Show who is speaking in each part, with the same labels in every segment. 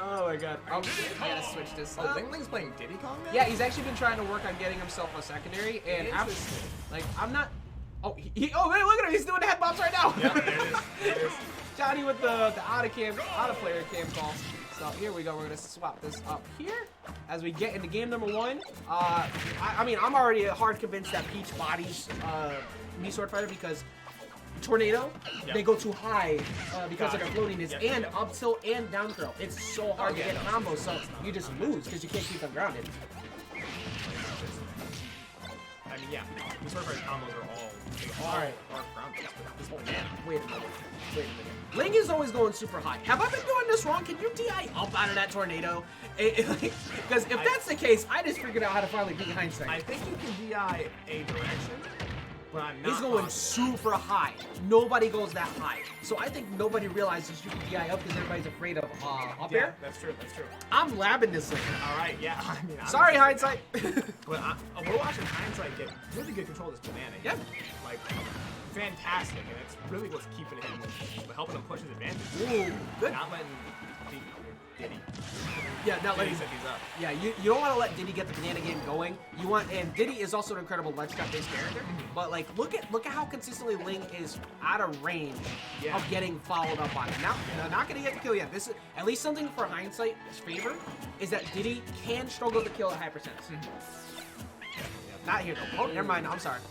Speaker 1: Oh my god.
Speaker 2: I gotta switch this
Speaker 3: Oh,
Speaker 2: up.
Speaker 3: LingLing's playing Diddy Kong now?
Speaker 1: Yeah, he's actually been trying to work on getting himself a secondary, and after, like, I'm not. Oh, oh man, look at him! He's doing the head bumps right now.
Speaker 3: Yeah, there it is. There it is.
Speaker 1: Johnny with the out of player cam call. So here we go. We're gonna swap this up here as we get into game number 1. I mean, I'm already hard convinced that Peach bodies Mii Swordfighter because Tornado, they go too high because of their floatiness and up tilt and down throw. It's so hard to get combos, so you just lose because you can't keep them grounded.
Speaker 3: I mean, yeah, Mii Swordfighter's combos are all
Speaker 1: Alright.
Speaker 3: grounded. This banana.
Speaker 1: Wait a minute. Ling is always going super high. Have I been doing this wrong? Can you DI up out of that tornado? Because if that's the case, I just figured out how to finally beat Hindsight.
Speaker 3: I think you can DI a direction, but I'm not.
Speaker 1: He's going super high. Nobody goes that high. So I think nobody realizes you can DI up because everybody's afraid of up air.
Speaker 3: That's true. That's true.
Speaker 1: I'm labbing this thing.
Speaker 3: All right. Yeah. I mean,
Speaker 1: Sorry, Hindsight.
Speaker 3: But we're watching Hindsight get really good control of this banana.
Speaker 1: Yep.
Speaker 3: Like, fantastic, and it's really what's keeping him, helping him push his advantage.
Speaker 1: Ooh, good.
Speaker 3: Not letting Diddy.
Speaker 1: Yeah, not letting.
Speaker 3: Set these up.
Speaker 1: Yeah, you don't want to let Diddy get the banana game going. You want, and Diddy is also an incredible ledge trap based character. But like, look at how consistently Ling is out of range of getting followed up on it. Now, not gonna get the kill yet. This is at least something for Hindsight's favor is that Diddy can struggle to kill at high percents. Not here though. Oh, never mind. I'm sorry.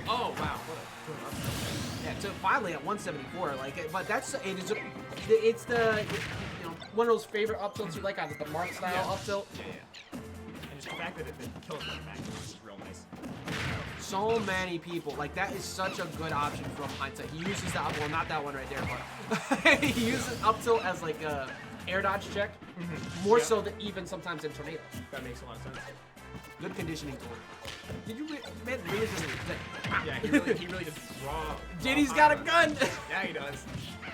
Speaker 3: Oh wow.
Speaker 1: Yeah, so finally at 174, like, but that's it's the one of those favorite up tilts you like, either the Mark style up tilt.
Speaker 3: Yeah. And just the fact that it kills him back is real nice.
Speaker 1: So many people like that is such a good option from Hindsight. He uses that, well, not that one right there, but he uses up tilt as like a air dodge check, more so than even sometimes in tornado.
Speaker 3: That makes a lot of sense.
Speaker 1: Good conditioning tool. Did you man really just?
Speaker 3: Yeah, he really just raw.
Speaker 1: Diddy's got a gun.
Speaker 3: Yeah, he does.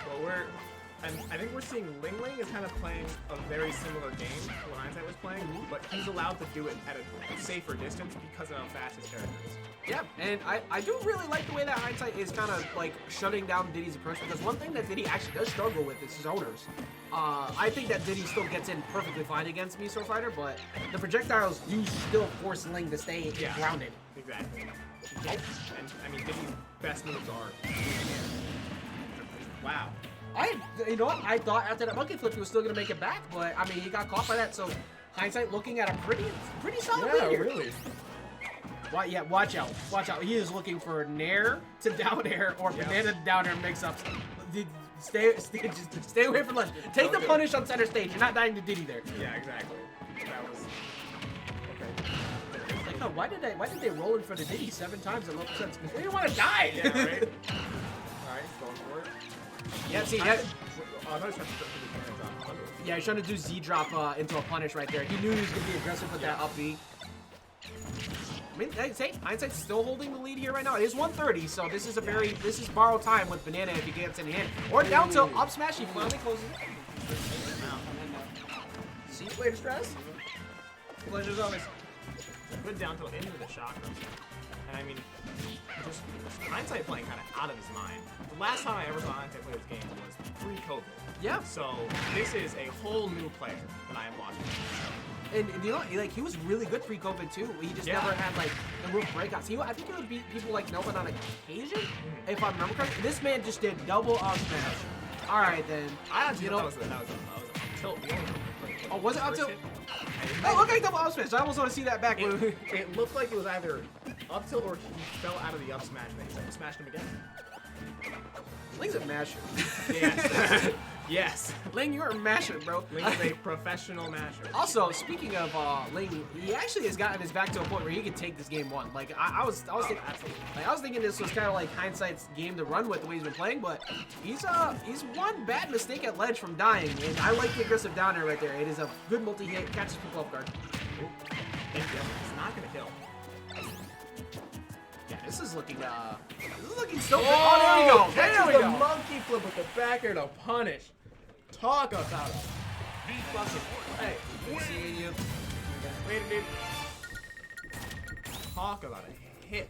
Speaker 3: But I think we're seeing LingLing is kind of playing a very similar game to what Hindsight was playing, but he's allowed to do it at a safer distance because of how fast his character is.
Speaker 1: Yeah, and I do really like the way that Hindsight is kind of like shutting down Diddy's approach, because one thing that Diddy actually does struggle with is his owners. I think that Diddy still gets in perfectly fine against Mii Swordfighter, but the projectiles do still force Ling to stay grounded.
Speaker 3: Exactly. And I mean, Diddy's best moves are. Wow.
Speaker 1: You know what? I thought after that monkey flip he was still gonna make it back, but I mean he got caught by that. So Hindsight looking at a pretty solid lead here.
Speaker 3: Really.
Speaker 1: Yeah, watch out. He is looking for nair to down air or banana to down air mix-ups. Just stay away from ledge. Take the punish on center stage. You're not dying to Diddy there.
Speaker 3: Yeah, exactly. That was okay.
Speaker 1: Like, no, why did they roll in front of Diddy 7 times at low percents? Because they didn't want to die.
Speaker 3: Yeah, right. All right, going for it.
Speaker 1: Yeah, see,
Speaker 3: yeah,
Speaker 1: he's trying to do Z drop into a punish right there. He knew he was gonna be aggressive with that up B. I mean, hey, Hindsight's still holding the lead here right now. It is 130, so this is borrowed time with Banana if he gets in hand. Or down tilt, up smash, he finally closes it. See, play to stress. Pleasure's always.
Speaker 3: Good down tilt into the chakra. And I mean, just Hindsight playing kind of out of his mind. The last time I ever saw Hindsight play this game was pre-COVID.
Speaker 1: Yeah.
Speaker 3: So this is a whole new player that I am watching.
Speaker 1: And you know, like, he was really good pre-COVID too. He just never had like the real breakouts. I think he would beat people like Melvin on occasion, if I remember correctly. This man just did double up smash. All right then.
Speaker 3: I actually thought that was a tilt.
Speaker 1: Oh, was it up tilt? Oh, look like double up smash. I almost want to see that back.
Speaker 3: It looked like it was either up tilt or he fell out of the up smash and then he smashed him again.
Speaker 1: Ling's a masher.
Speaker 3: Yes. Yes.
Speaker 1: Ling, you're a masher, bro.
Speaker 3: Ling is a professional masher.
Speaker 1: Also, speaking of Ling, he actually has gotten his back to a point where he can take this game 1. Like I was thinking this was kind of like Hindsight's game to run with the way he's been playing, but he's one bad mistake at ledge from dying, and I like the aggressive down air right there. It is a good multi-hit, catches people off guard.
Speaker 3: It's not gonna kill.
Speaker 1: Yeah, this is looking so good. Oh, there we go. There we go.
Speaker 3: Monkey flip with the back air to punish. Talk about it.
Speaker 1: Hey, seeing you.
Speaker 3: Wait a minute. Talk about a hit.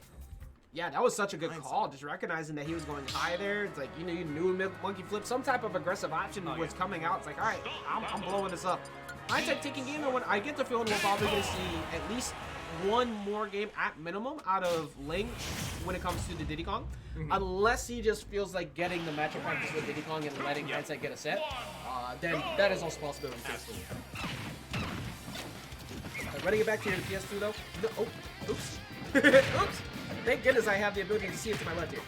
Speaker 1: Yeah, that was such a good call. Just recognizing that he was going high there. It's like, you know, you knew monkey flip. Some type of aggressive option was coming out. It's like, all right, I'm blowing this up. Hindsight taking game number 1. I get the feeling we're probably going to see at least one more game at minimum out of Ling when it comes to the Diddy Kong. Unless he just feels like getting the matchup practice with Diddy Kong and letting Hindsight get a set. Then that is also possible. Running it back to your PS2 though. No, oh, oops. Oops. Thank goodness I have the ability to see it to my left here.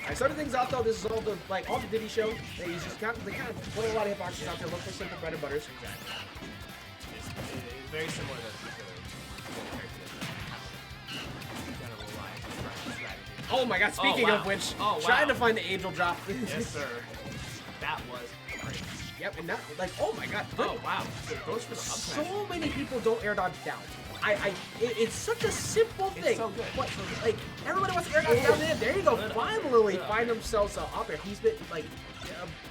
Speaker 1: Alright, starting things off though, this is all the all the Diddy show. They just kind of put a lot of hitboxes out there, look for simple bread and butters.
Speaker 3: Exactly. It's very similar to the
Speaker 1: Oh my god, speaking of which, trying to find the angel drop.
Speaker 3: Yes, sir. That was great.
Speaker 1: Yep, and that, like, oh my god.
Speaker 3: Oh, wow. So it goes for the up smash.
Speaker 1: So many people don't air dodge down. It's such a simple thing.
Speaker 3: It's so good.
Speaker 1: But, like, everybody wants to air dodge down there. There you go. Finally find themselves up air. He's been, like,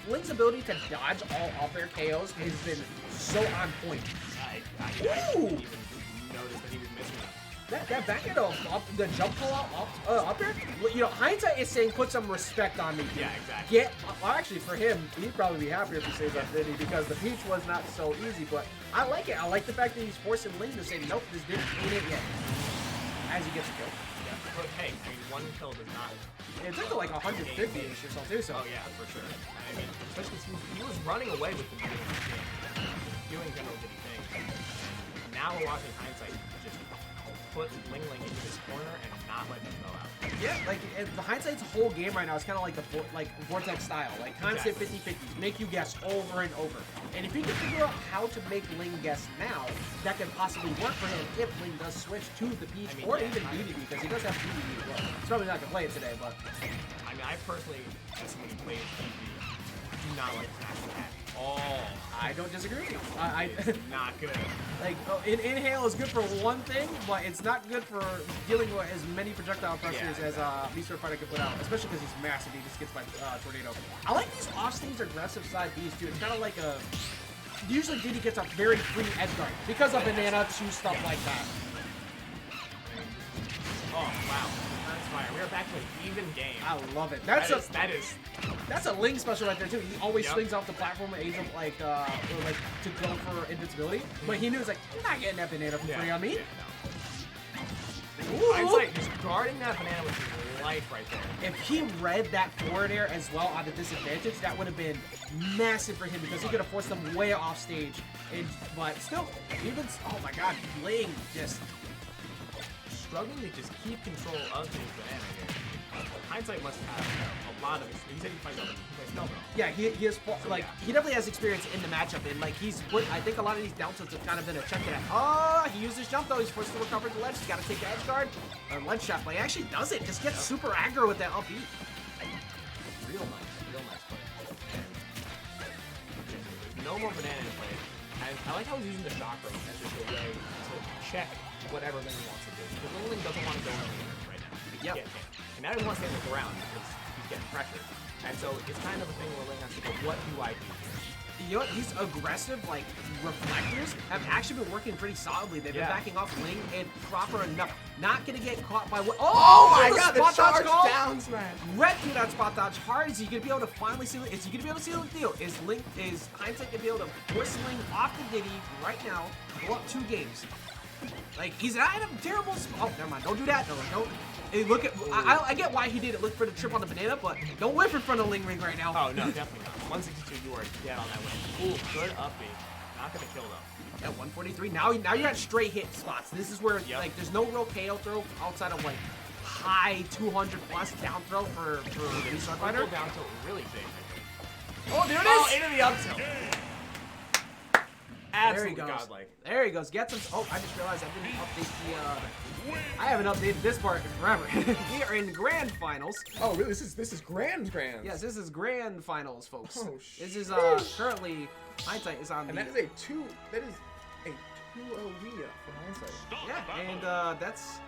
Speaker 1: Link's ability to dodge all up air KOs has been so on point.
Speaker 3: I didn't even notice that he was missing that.
Speaker 1: That back end of the jump pull out up air, you know, Hindsight is saying put some respect on me.
Speaker 3: Yeah, exactly.
Speaker 1: Well, actually, for him, he'd probably be happier if he says that Diddy because the peach was not so easy. But I like it. I like the fact that he's forcing Ling to say, nope, this Diddy ain't it yet. As he gets a kill.
Speaker 3: Yeah, but hey, I mean, one kill does not.
Speaker 1: It took to like 150-ish or something, so.
Speaker 3: Oh yeah, for sure. I mean, especially since he was running away with the doing general Diddy things. And now we're watching Hindsight just put LingLing into this corner and not let him go out.
Speaker 1: Yeah, like the Hindsight's whole game right now is kind of like the Vortex style, like constant 50-50, make you guess over and over. And if he can figure out how to make Ling guess now, that can possibly work for him if Ling does switch to the Peach or even Diddy because he does have Diddy as well. He's probably not gonna play it today, but
Speaker 3: I mean, I personally, as someone who plays DD, do not like Smash at all.
Speaker 1: I don't disagree with you.
Speaker 3: Not good.
Speaker 1: Like, inhale is good for one thing, but it's not good for dealing with as many projectile pressures as Mii Swordfighter can put out, especially because he's massive. He just gets by tornado. I like these off-stage aggressive side Bs too. It's kind of like a. Usually Diddy gets a very free edge guard because of banana to stuff like that.
Speaker 3: Oh wow, that's fire. We're back to an even game.
Speaker 1: I love it. That's a Ling special right there too. He always swings off the platform at Angel like to go for invincibility, but he knew it's like you're not getting that banana for free on me.
Speaker 3: Hindsight just guarding that banana with his life right there. If
Speaker 1: he read that forward air as well at a disadvantage, that would have been massive for him because he could have forced them way off stage. But still, even oh my god, Ling just
Speaker 3: struggling to just keep control of his banana here. Hindsight must have a lot of experience. He said he plays Melville.
Speaker 1: Yeah, he has he definitely has experience in the matchup, and like he's put. I think a lot of these down tilts have kind of been a check it out. Oh, he used his jump though. He's forced to recover the ledge. He's got to take the edge guard or ledge shot. But he actually does it. Just gets super aggro with that up B.
Speaker 3: Real nice play. There's no more banana in play, and I like how he's using the chakra as just a way to check whatever Ling wants to do. Because LingLing doesn't want to go anywhere right now. He can't. And now he wants to hit the ground because he's getting pressured. And so it's kind of a thing where Ling has to go, what do I do here?
Speaker 1: You know what? These aggressive, like, reflectors have actually been working pretty solidly. They've been backing off Ling and proper enough. Not going to get caught by what... Oh my god, the spot dodge down smash. Red through that spot dodge hard. Is he going to be able to finally seal it? Is he going to be able to seal the deal? Is Hindsight going to be able to force Ling off the Diddy right now, go up 2 games? Like, he's not in a terrible spot. Oh, never mind. Don't do that. No, don't. Hey, look at. I get why he did it. Look for the trip on the banana, but don't whip in front of LingLing right now.
Speaker 3: Oh, no, definitely not. 162, you are dead on that win. Ooh, good up B. Not going to kill, though.
Speaker 1: At 143. Now you're at straight hit spots. This is where, like, there's no real KO throw outside of, like, high 200-plus down throw for Mii Swordfighter.
Speaker 3: Down tilt really big.
Speaker 1: Oh, there it is!
Speaker 3: Oh, into the up tilt.
Speaker 1: Absolutely godlike. There he goes. Get some. Oh, I just realized I didn't update the. I haven't updated this part in forever. We are in grand finals.
Speaker 3: Oh, really? This is grand.
Speaker 1: Yes, this is grand finals, folks.
Speaker 3: Oh,
Speaker 1: this is currently Hindsight is on.
Speaker 3: And that is a 2-0 arena for Hindsight.
Speaker 1: Yeah, and that's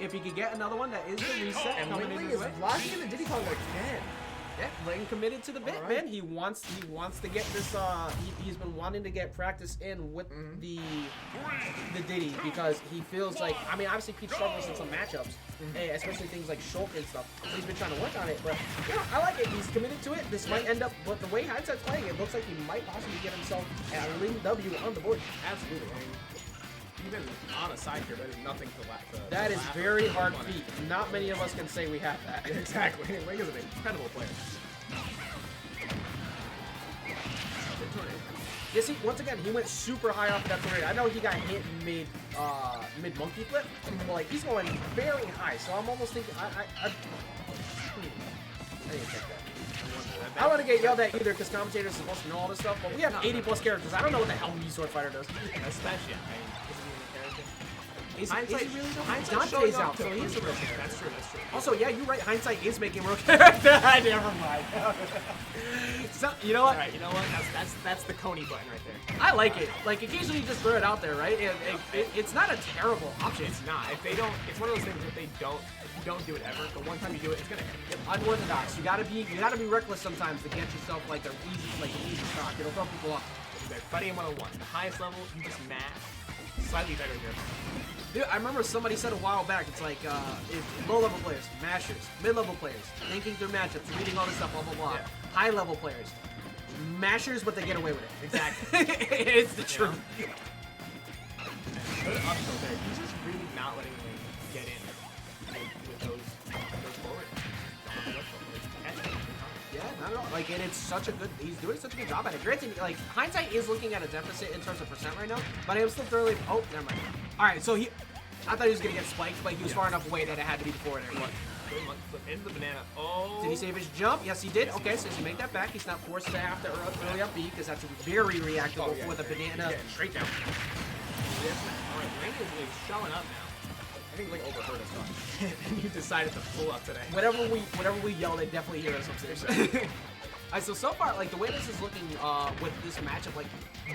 Speaker 1: if he could get another one. That is the reset.
Speaker 3: And LingLing is blocking the Diddy Kong again.
Speaker 1: Yeah, Ling committed to the bit, man. He wants to get this. He's been wanting to get practice in with the Diddy because he feels like. I mean, obviously Peach struggles in some matchups, especially things like Shulk and stuff. So he's been trying to work on it, but you know, I like it. He's committed to it. This might end up, but the way Hindsight's playing, it looks like he might possibly get himself a Ling W on the board.
Speaker 3: Absolutely. I mean, even on a side here, that is nothing to laugh at.
Speaker 1: That is very hard feat. Not many of us can say we have that.
Speaker 3: Exactly. Ling is an incredible player.
Speaker 1: You see, once again, he went super high off of that tornado. I know he got hit mid monkey flip, but like he's going very high. So I'm almost thinking I didn't check that. I don't want to get yelled at either because commentators are supposed to know all this stuff, but we have 80 plus characters. I don't know what the hell Mii Swordfighter does.
Speaker 3: Especially, I mean, isn't he the character?
Speaker 1: Is he really though?
Speaker 3: Hindsight's
Speaker 1: Dante's
Speaker 3: showing
Speaker 1: out, so he is a real character.
Speaker 3: That's true, that's true.
Speaker 1: Also, yeah, you're right. Hindsight is making real character. Never mind. So, you know what?
Speaker 3: Alright, you know what? That's the Coney button right there.
Speaker 1: I like it. Like, occasionally you just throw it out there, right? It's not a terrible option.
Speaker 3: It's not. If they don't, it's one of those things. If they don't, if you don't do it ever, the one time you do it, it's gonna hit.
Speaker 1: Unorthodox. You gotta be reckless sometimes to get yourself like an easy stock. It'll throw people off.
Speaker 3: Fighting 101. The highest level, you just mash. Slightly better here.
Speaker 1: Dude, I remember somebody said a while back, it's like, low-level players, mashers, mid-level players, thinking through matchups, reading all this stuff, blah, blah, blah. Yeah. High-level players, mashers, but they get away with it.
Speaker 3: Exactly.
Speaker 1: It's the truth.
Speaker 3: Good up tilt there. He's just really not letting him get in with those forward.
Speaker 1: Yeah, not at all. Like, and it's such a good, he's doing such a good job at it. Granted, like, Hindsight is looking at a deficit in terms of percent right now, but I am still thoroughly, oh, never mind. All right, so I thought he was going to get spiked, but he was far enough away that it had to be the forward air.
Speaker 3: Flip into the banana. Oh.
Speaker 1: Did he save his jump? Yes, he did. Okay, so he make that back. He's not forced to have to early up B because that's very reactable with a banana straight down.
Speaker 3: Alright, Ling is showing up now. I think Ling overheard us and he decided to pull up today.
Speaker 1: Whatever we yell, they definitely hear us upstairs. Alright, so far, like the way this is looking with this matchup, like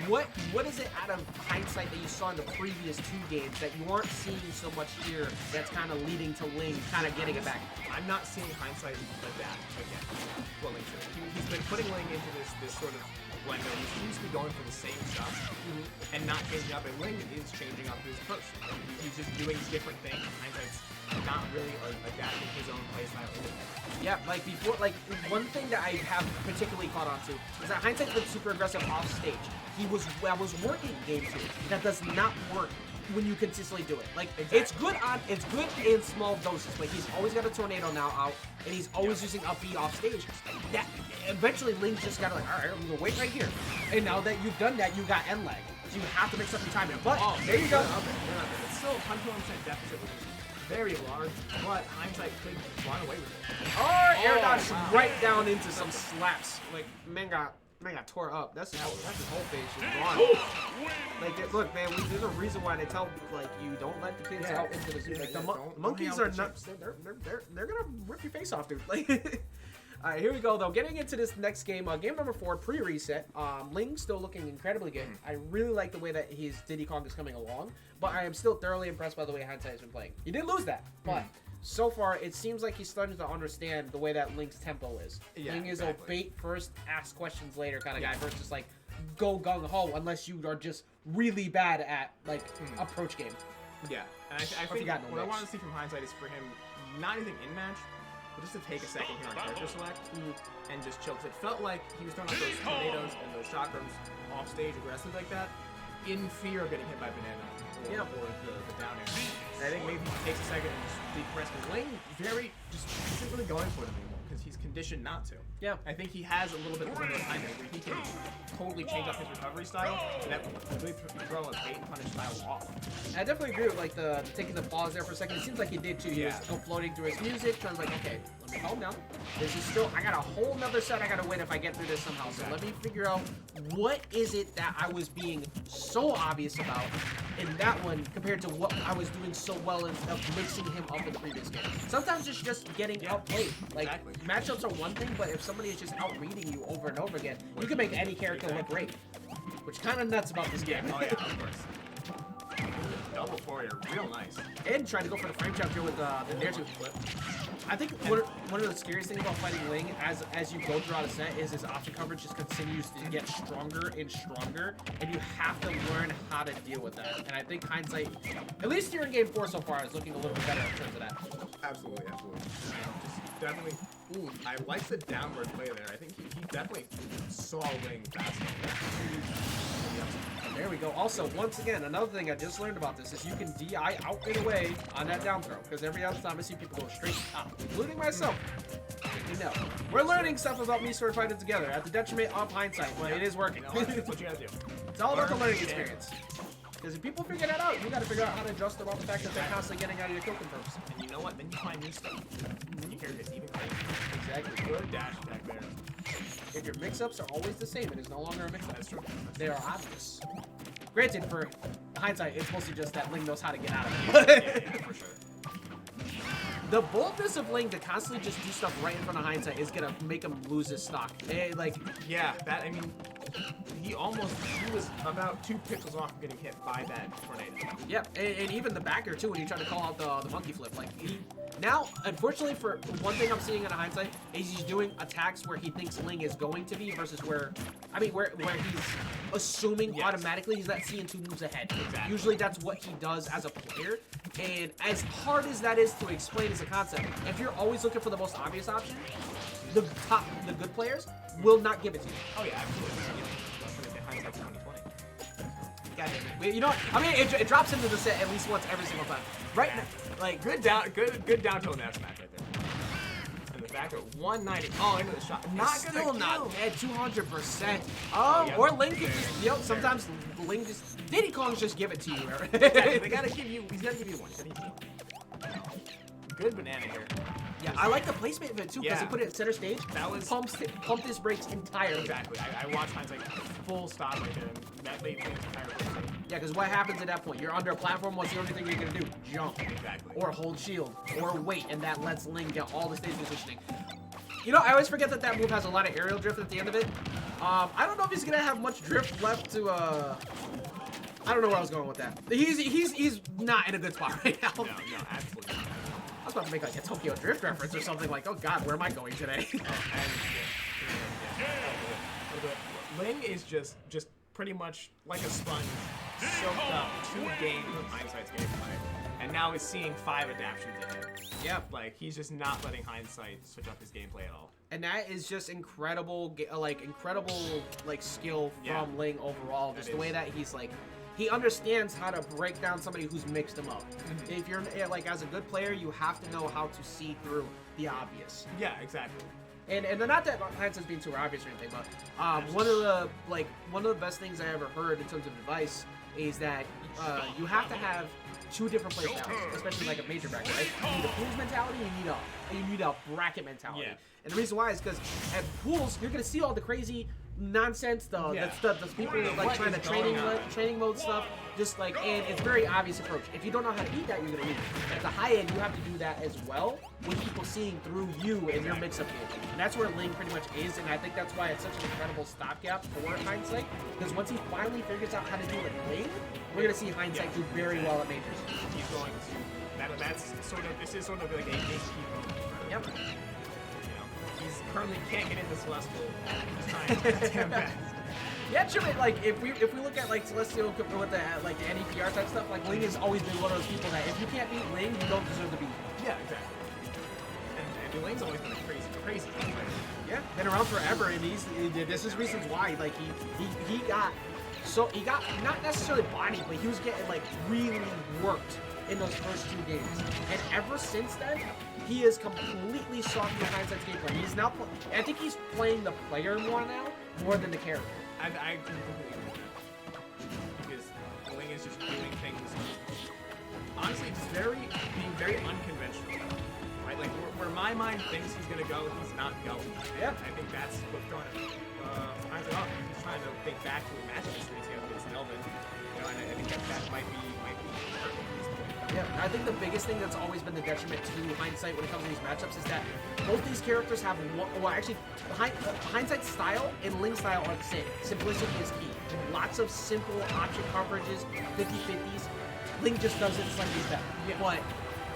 Speaker 1: what is it out of Hindsight that you saw in the previous 2 games that you aren't seeing so much here that's kind of leading to Ling kind of getting it back?
Speaker 3: I'm not seeing Hindsight adapt again. Well, Ling should. He's been putting Ling into this sort of blender. He seems to be going for the same stuff and not changing up. And Ling is changing up his approach. He's just doing different things. Hindsight's not really adapting his own playstyle.
Speaker 1: Yeah, like before, like one thing that I have particularly caught on to is that Hindsight's been super aggressive off stage. I was working game 2. That does not work when you consistently do it. Like it's good in small doses. Like he's always got a tornado now out, and he's always using up B off stage. That eventually Ling's just gotta like, all right, I'm gonna wait right here. And now that you've done that, you got end lag, so you have to make something time in. But there you go.
Speaker 3: It's still 100% deficit, which is very large, but Hindsight could run away with it.
Speaker 1: Oh, air dodge right down into some slaps. Like man got tore up. That's his whole face just gone. Like, look, man, there's a reason why they tell like you don't let the kids out into the zoo. Like the monkeys are not. They're gonna rip your face off, dude. Like. All right, here we go, though. Getting into this next game, game number 4, pre-reset. Ling's still looking incredibly good. I really like the way that his Diddy Kong is coming along, but I am still thoroughly impressed by the way Hindsight has been playing. He did lose that, but so far, it seems like he's starting to understand the way that Ling's tempo is.
Speaker 3: Yeah,
Speaker 1: Ling is a bait first, ask questions later kind of guy versus like go gung-ho unless you are just really bad at like approach game.
Speaker 3: Yeah, and I think what I want to see from Hindsight is for him, not anything in-match, but just to take a second here on character select and just chill. Because it felt like he was throwing out those tornadoes and those chakrams off stage aggressive like that in fear of getting hit by banana or the down air. And I think maybe he takes a second and just decompress. Because Ling just isn't really going for it anymore because he's conditioned not to.
Speaker 1: Yeah.
Speaker 3: I think he has a little bit of window of time where he can totally change up his recovery style and that really throw a bait and punish style off.
Speaker 1: I definitely agree with like the taking the pause there for a second. It seems like he did too. He was go floating through his music, trying like, okay, let me calm down. This is still, I got a whole nother set I gotta win if I get through this somehow. So let me figure out what is it that I was being so obvious about in that one compared to what I was doing so well in of mixing him up in the previous game. Sometimes it's just getting outplayed. Like matchups are one thing, but if somebody is just out-reading you over and over again, you can make any character look great. Which kind of nuts about this game.
Speaker 3: Oh yeah, of course. Double forward, real nice.
Speaker 1: And trying to go for the frame trap here with the nair two flip. I think one of the scariest things about fighting Ling as you go throughout a set is his option coverage just continues to get stronger and stronger, and you have to learn how to deal with that. And I think Hindsight, at least here in Game 4 so far, is looking a little bit better in terms of that.
Speaker 3: Absolutely, absolutely. Just definitely. Ooh, I like the downward play there. I think he definitely saw Ling fast.
Speaker 1: There we go. Also, once again, another thing I just learned about this is you can DI out and away on that down throw, because every other time I see people go straight up, including myself. You know, we're learning stuff about Mii Swordfighter together at the detriment of Hindsight, but it is working.
Speaker 3: You know, that's what you gotta do.
Speaker 1: It's all about the learning experience. Because if people figure that out, you gotta figure out how to adjust about the fact that they're constantly getting out of your kill confirms.
Speaker 3: And you know what? Then you find new stuff. Then you hear his even
Speaker 1: Exactly.
Speaker 3: good dash attack there.
Speaker 1: If your mix-ups are always the same, it is no longer a mix-up.
Speaker 3: That's true.
Speaker 1: They are obvious. Granted, for Hindsight, it's mostly just that Ling knows how to get out of
Speaker 3: Yeah,
Speaker 1: it.
Speaker 3: yeah, for sure.
Speaker 1: The boldness of Ling to constantly just do stuff right in front of Hindsight is gonna make him lose his stock. Like,
Speaker 3: Yeah, that, I mean, he was about 2 pixels off of getting hit by that tornado.
Speaker 1: yeah, and even the backer too, when you try to call out the monkey flip. Like, now, unfortunately, for one thing I'm seeing in a Hindsight is he's doing attacks where he thinks Ling is going to be versus where he's assuming automatically he's not seeing 2 moves ahead.
Speaker 3: Exactly.
Speaker 1: Usually that's what he does as a player, and as hard as that is to explain as a concept, if you're always looking for the most obvious option, the good players will not give it to you.
Speaker 3: Oh yeah, absolutely. Hindsight 2020.
Speaker 1: God damn it. You know what? I mean, it drops into the set at least once every single time. Right now, like,
Speaker 3: Good down tilt in that smash right there. And the back at 190. Oh, into the shot. Not
Speaker 1: still
Speaker 3: gonna
Speaker 1: not dead, 200%.
Speaker 3: yeah.
Speaker 1: Or Ling could just, sometimes Ling just, Diddy Kong's just give it to you.
Speaker 3: Yeah, they gotta give you, he's gotta give you one. Good banana here.
Speaker 1: Yeah, I like the placement of it too, because he put it at center stage.
Speaker 3: That was
Speaker 1: pumped his brakes entirely.
Speaker 3: Exactly. I watched Hindsight full stop right there, and that made things entirely.
Speaker 1: Yeah, because what happens at that point? You're under a platform. What's the only thing you're gonna do? Jump.
Speaker 3: Exactly.
Speaker 1: Or hold shield. Or wait, and that lets Ling get all the stage positioning. You know, I always forget that move has a lot of aerial drift at the end of it. I don't know if he's gonna have much drift left to. I don't know where I was going with that. He's not in a good spot right now.
Speaker 3: No, absolutely not.
Speaker 1: I was about to make like a Tokyo Drift reference or something like, oh god, where am I going today?
Speaker 3: Ling is just pretty much like a sponge, soaked up 2 games of Hindsight's gameplay, and now is seeing 5 adaptions ahead.
Speaker 1: Yep.
Speaker 3: Like, he's just not letting Hindsight switch up his gameplay at all.
Speaker 1: And that is just incredible, incredible skill from Ling overall. Just the way that he's like, he understands how to break down somebody who's mixed him up. If you're like, as a good player, you have to know how to see through the obvious.
Speaker 3: Yeah, exactly.
Speaker 1: And not that Hindsight's being too obvious or anything, but one of the best things I ever heard in terms of advice is that you have to have 2 different play styles, especially like a major bracket, right? You need a pools mentality, and you need a bracket mentality.
Speaker 3: Yeah.
Speaker 1: And the reason why is because at pools you're gonna see all the crazy nonsense, the people like trying to training mode stuff, just like, and it's very obvious approach. If you don't know how to beat that, you're gonna lose. At the high end, you have to do that as well, with people seeing through you and your mix-up game. And that's where Ling pretty much is, and I think that's why it's such an incredible stopgap for Hindsight. Because once he finally figures out how to do it Ling, we're gonna see Hindsight do very well at majors.
Speaker 3: He's going to. This is sort of like a gatekeeper moment.
Speaker 1: Yep.
Speaker 3: He's currently can't get into Celestial. He's trying to get back.
Speaker 1: Yeah, true. Like if we look at like Celestial with the like the NEPR type stuff, like Ling has always been one of those people that if you can't beat Ling, you don't deserve to beat.
Speaker 3: Yeah, exactly. And Ling's always been a crazy player.
Speaker 1: Yeah, been around forever, and this is reasons why. Like he got not necessarily bodied, but he was getting like really worked in those first 2 games, and ever since then, he is completely softened behind Hindsight's gameplay. He's now, I think he's playing the player more than the character.
Speaker 3: I completely agree with that. Because Ling is just doing things, honestly, just being very unconventional. Right? Like, where my mind thinks he's going to go, he's not going.
Speaker 1: Yeah.
Speaker 3: I think that's what's throwing him. He's trying to think back to the matchup history against Melvin. You know, and I think that might be perfect.
Speaker 1: Yeah, I think the biggest thing that's always been the detriment to Hindsight when it comes to these matchups is that both these characters have Hindsight's style and Ling's style are the same. Simplicity is key. Lots of simple option coverages, 50-50s. Ling just does it slightly better.
Speaker 3: Yeah.
Speaker 1: But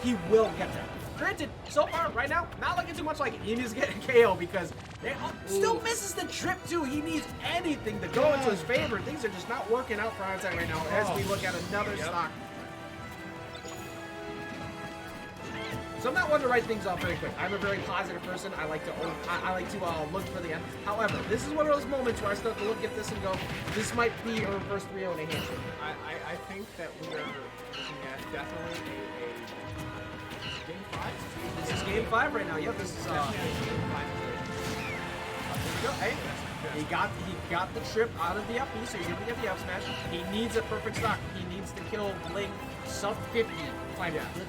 Speaker 1: he will get there. Granted, so far, right now, not looking too much like Indy's getting KO because they still misses the trip too. He needs anything to go into his favor. Things are just not working out for Hindsight right now as we look at another stock. So I'm not one to write things off very quick. I'm a very positive person. I like to look for the end. However, this is one of those moments where I start to look at this and go, this might be a reverse 3-0 in a handshake.
Speaker 3: I think that we are looking at definitely a game 5.
Speaker 1: This is game 5 right now. Yep, this is Hey, he got the trip out of the up B, so you're gonna get the up smash. He needs a perfect stock. He needs to kill Ling sub 50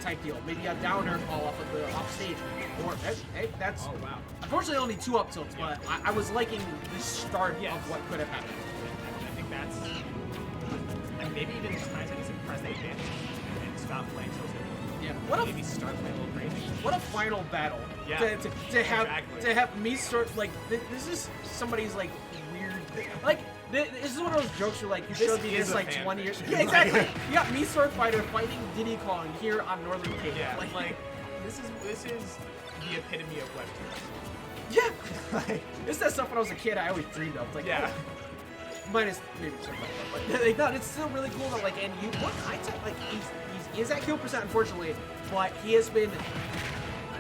Speaker 1: type deal. Maybe a downer call off of the off stage. Or hey, that's unfortunately only 2 up tilts, but I was liking the start of what could have happened.
Speaker 3: I think that's and maybe even just Hindsight needs to press the advantage and stop playing so simple.
Speaker 1: Yeah.
Speaker 3: Maybe start playing a little crazy.
Speaker 1: What a final battle.
Speaker 3: Yeah.
Speaker 1: To have Mii sort like this is somebody's like weird like this is one of those jokes where like you showed me this like 20 years. Yeah, exactly. You got Mii Swordfighter fighting Diddy Kong here on Northern Cape.
Speaker 3: Yeah. Like this is the epitome of Webtoons.
Speaker 1: Yeah. This is that stuff when I was a kid I always dreamed of. Like minus maybe Swordfighter, but like, no, it's still really cool that like and you what Hindsight like he is at kill percent unfortunately, but he has been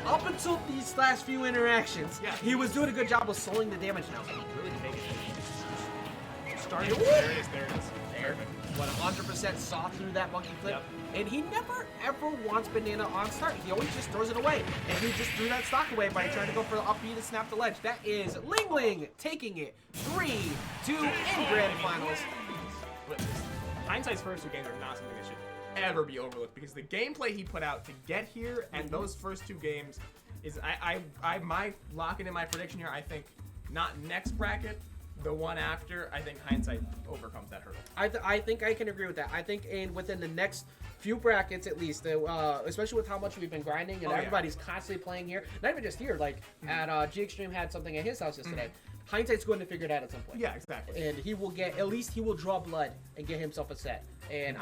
Speaker 1: up until these last few interactions. Yeah. He was doing a good job of slowing the damage now.
Speaker 3: Really taking it. Starting.
Speaker 1: There
Speaker 3: it is.
Speaker 1: There. What 100% saw through that monkey flip. Yep. And he never ever wants banana on start. He always just throws it away. And he just threw that stock away by trying to go for the up B to snap the ledge. That is LingLing taking it 3-2 in grand finals.
Speaker 3: Hindsight's first 2 games are not something that should ever be overlooked because the gameplay he put out to get here and those first 2 games is my locking in my prediction here. I think not next bracket, the one after. I think Hindsight overcomes that hurdle.
Speaker 1: I think I can agree with that. I think within the next few brackets at least, especially with how much we've been grinding and everybody's constantly playing here. Not even just here. Like at G Extreme had something at his house yesterday. Hindsight's going to figure it out at some point.
Speaker 3: Yeah, exactly.
Speaker 1: And he will get, at least he will draw blood and get himself a set. And